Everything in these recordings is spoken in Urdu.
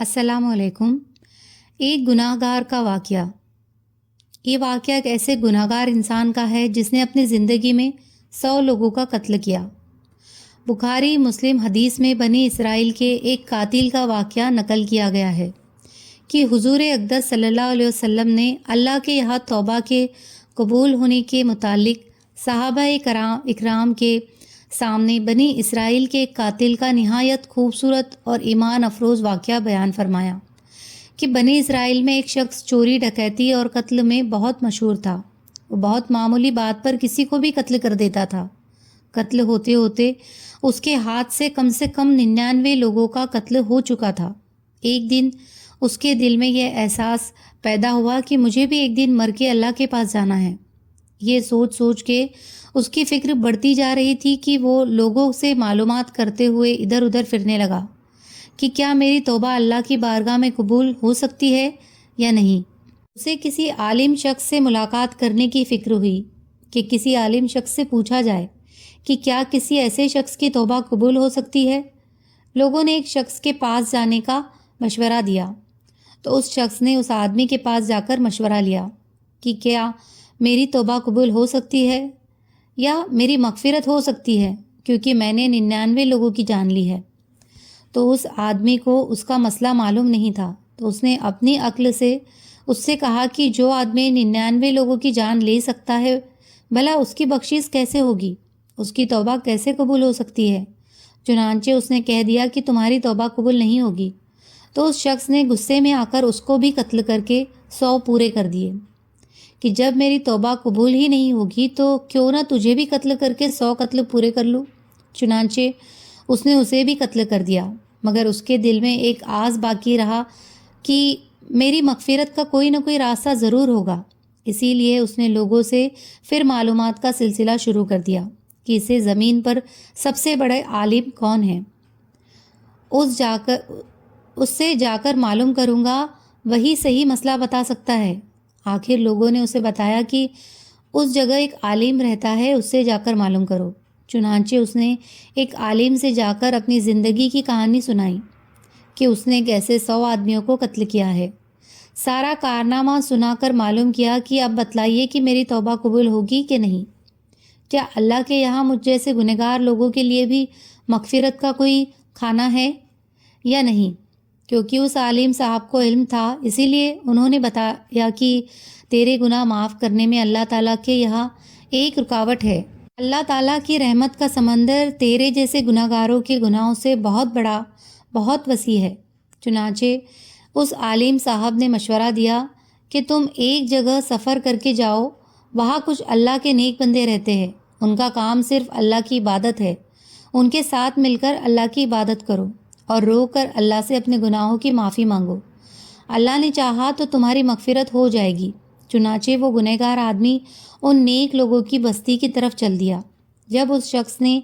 السلام علیکم۔ ایک گناہ گار کا واقعہ۔ یہ واقعہ ایک ایسے گناہ گار انسان کا ہے جس نے اپنی زندگی میں 100 لوگوں کا قتل کیا۔ بخاری مسلم حدیث میں بنی اسرائیل کے ایک قاتل کا واقعہ نقل کیا گیا ہے کہ حضور اقدس صلی اللہ علیہ وسلم نے اللہ کے یہاں توبہ کے قبول ہونے کے متعلق صحابہ اکرام کے سامنے بنی اسرائیل کے ایک قاتل کا نہایت خوبصورت اور ایمان افروز واقعہ بیان فرمایا کہ بنی اسرائیل میں ایک شخص چوری ڈکیتی اور قتل میں بہت مشہور تھا۔ وہ بہت معمولی بات پر کسی کو بھی قتل کر دیتا تھا۔ قتل ہوتے ہوتے اس کے ہاتھ سے کم 99 لوگوں کا قتل ہو چکا تھا۔ ایک دن اس کے دل میں یہ احساس پیدا ہوا کہ مجھے بھی ایک دن مر کے اللہ کے پاس جانا ہے۔ یہ سوچ سوچ کے اس کی فکر بڑھتی جا رہی تھی کہ وہ لوگوں سے معلومات کرتے ہوئے ادھر ادھر پھرنے لگا کہ کیا میری توبہ اللہ کی بارگاہ میں قبول ہو سکتی ہے یا نہیں۔ اسے کسی عالم شخص سے ملاقات کرنے کی فکر ہوئی کہ کسی عالم شخص سے پوچھا جائے کہ کیا کسی ایسے شخص کی توبہ قبول ہو سکتی ہے۔ لوگوں نے ایک شخص کے پاس جانے کا مشورہ دیا تو اس شخص نے اس آدمی کے پاس جا کر مشورہ لیا کہ کیا میری توبہ قبول ہو سکتی ہے یا میری مغفرت ہو سکتی ہے، کیونکہ میں نے 99 لوگوں کی جان لی ہے۔ تو اس آدمی کو اس کا مسئلہ معلوم نہیں تھا، تو اس نے اپنی عقل سے اس سے کہا کہ جو آدمی 99 لوگوں کی جان لے سکتا ہے بھلا اس کی بخشش کیسے ہوگی، اس کی توبہ کیسے قبول ہو سکتی ہے۔ چنانچہ اس نے کہہ دیا کہ تمہاری توبہ قبول نہیں ہوگی۔ تو اس شخص نے غصے میں آ کر اس کو بھی قتل کر کے 100 پورے کر دیے کہ جب میری توبہ قبول ہی نہیں ہوگی تو کیوں نہ تجھے بھی قتل کر کے 100 قتل پورے کر لوں۔ چنانچہ اس نے اسے بھی قتل کر دیا، مگر اس کے دل میں ایک آس باقی رہا کہ میری مغفرت کا کوئی نہ کوئی راستہ ضرور ہوگا۔ اسی لیے اس نے لوگوں سے پھر معلومات کا سلسلہ شروع کر دیا کہ اسے زمین پر سب سے بڑے عالم کون ہیں، اس سے جا کر معلوم کروں گا، وہی صحیح مسئلہ بتا سکتا ہے۔ آخر لوگوں نے اسے بتایا کہ اس جگہ ایک عالم رہتا ہے، اس سے جا کر معلوم کرو۔ چنانچہ اس نے ایک عالم سے جا کر اپنی زندگی کی کہانی سنائی کہ اس نے کیسے 100 آدمیوں کو قتل کیا ہے۔ سارا کارنامہ سنا کر معلوم کیا کہ اب بتلائیے کہ میری توبہ قبول ہوگی کہ نہیں۔ کیا اللہ کے یہاں مجھ جیسے گنہگار لوگوں کے لیے بھی مغفرت کا کوئی کھانا ہے یا نہیں؟ کیونکہ اس عالم صاحب کو علم تھا، اسی لیے انہوں نے بتایا کہ تیرے گناہ معاف کرنے میں اللہ تعالیٰ کے یہاں ایک رکاوٹ ہے۔ اللہ تعالیٰ کی رحمت کا سمندر تیرے جیسے گناہ گاروں کے گناہوں سے بہت بڑا، بہت وسیع ہے۔ چنانچہ اس عالم صاحب نے مشورہ دیا کہ تم ایک جگہ سفر کر کے جاؤ، وہاں کچھ اللہ کے نیک بندے رہتے ہیں، ان کا کام صرف اللہ کی عبادت ہے، ان کے ساتھ مل کر اللہ کی عبادت کرو اور رو کر اللہ سے اپنے گناہوں کی معافی مانگو، اللہ نے چاہا تو تمہاری مغفرت ہو جائے گی۔ چنانچہ وہ گنہگار آدمی ان نیک لوگوں کی بستی کی طرف چل دیا۔ جب اس شخص نے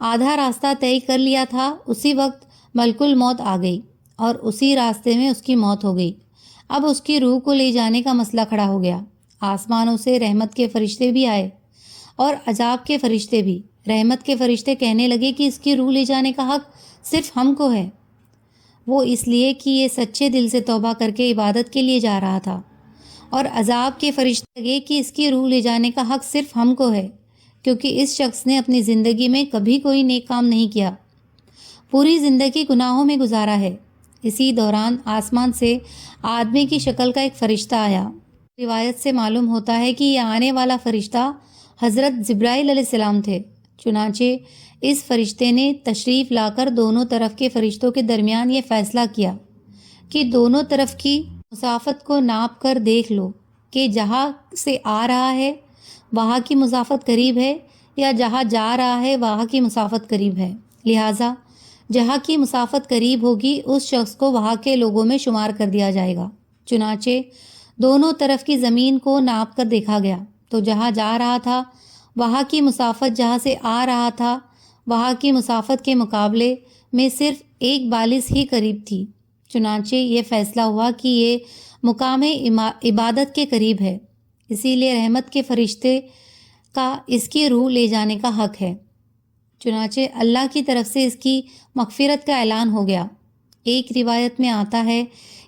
آدھا راستہ طے کر لیا تھا، اسی وقت ملک الموت آ گئی اور اسی راستے میں اس کی موت ہو گئی۔ اب اس کی روح کو لے جانے کا مسئلہ کھڑا ہو گیا۔ آسمانوں سے رحمت کے فرشتے بھی آئے اور عذاب کے فرشتے بھی۔ رحمت کے فرشتے کہنے لگے کہ اس کی روح لے جانے کا حق صرف ہم کو ہے، وہ اس لیے کہ یہ سچے دل سے توبہ کر کے عبادت کے لیے جا رہا تھا۔ اور عذاب کے فرشتے لگے کہ اس کی روح لے جانے کا حق صرف ہم کو ہے، کیونکہ اس شخص نے اپنی زندگی میں کبھی کوئی نیک کام نہیں کیا، پوری زندگی گناہوں میں گزارا ہے۔ اسی دوران آسمان سے آدمی کی شکل کا ایک فرشتہ آیا۔ روایت سے معلوم ہوتا ہے کہ یہ آنے والا فرشتہ حضرت جبرائیل علیہ السلام تھے۔ چنانچہ اس فرشتے نے تشریف لا کر دونوں طرف کے فرشتوں کے درمیان یہ فیصلہ کیا کہ دونوں طرف کی مسافت کو ناپ کر دیکھ لو کہ جہاں سے آ رہا ہے وہاں کی مسافت قریب ہے یا جہاں جا رہا ہے وہاں کی مسافت قریب ہے، لہٰذا جہاں کی مسافت قریب ہوگی اس شخص کو وہاں کے لوگوں میں شمار کر دیا جائے گا۔ چنانچہ دونوں طرف کی زمین کو ناپ کر دیکھا گیا تو جہاں جا رہا تھا وہاں کی مسافت جہاں سے آ رہا تھا وہاں کی مسافت کے مقابلے میں صرف 1 ہی قریب تھی۔ چنانچہ یہ فیصلہ ہوا کہ یہ مقام عبادت کے قریب ہے، اسی لیے رحمت کے فرشتے کا اس کی روح لے جانے کا حق ہے۔ چنانچہ اللہ کی طرف سے اس کی مغفرت کا اعلان ہو گیا۔ ایک روایت میں آتا ہے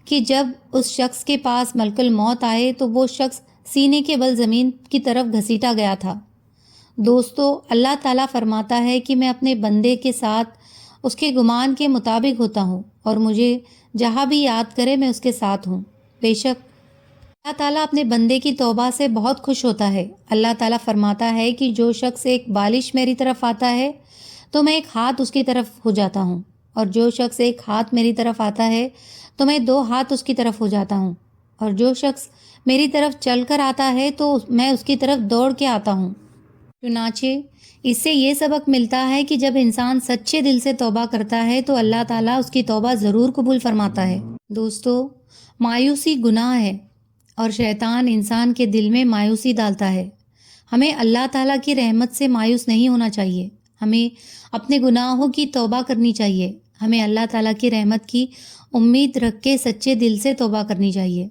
کہ جب اس شخص کے پاس ملک الموت آئے تو وہ شخص سینے کے بل زمین کی طرف گھسیٹا گیا تھا۔ دوستو، اللہ تعالیٰ فرماتا ہے کہ میں اپنے بندے کے ساتھ اس کے گمان کے مطابق ہوتا ہوں اور مجھے جہاں بھی یاد کرے میں اس کے ساتھ ہوں۔ بے شک اللہ تعالیٰ اپنے بندے کی توبہ سے بہت خوش ہوتا ہے۔ اللہ تعالیٰ فرماتا ہے کہ جو شخص ایک بالش میری طرف آتا ہے تو میں ایک ہاتھ اس کی طرف ہو جاتا ہوں، اور جو شخص ایک ہاتھ میری طرف آتا ہے تو میں 2 ہاتھ اس کی طرف ہو جاتا ہوں، اور جو شخص میری طرف چل کر آتا ہے تو میں اس کی طرف دوڑ کے آتا ہوں۔ چنانچہ اس سے یہ سبق ملتا ہے کہ جب انسان سچے دل سے توبہ کرتا ہے تو اللہ تعالیٰ اس کی توبہ ضرور قبول فرماتا ہے۔ دوستو، مایوسی گناہ ہے اور شیطان انسان کے دل میں مایوسی ڈالتا ہے۔ ہمیں اللہ تعالیٰ کی رحمت سے مایوس نہیں ہونا چاہیے، ہمیں اپنے گناہوں کی توبہ کرنی چاہیے، ہمیں اللہ تعالیٰ کی رحمت کی امید رکھ کے سچے دل سے توبہ کرنی چاہیے۔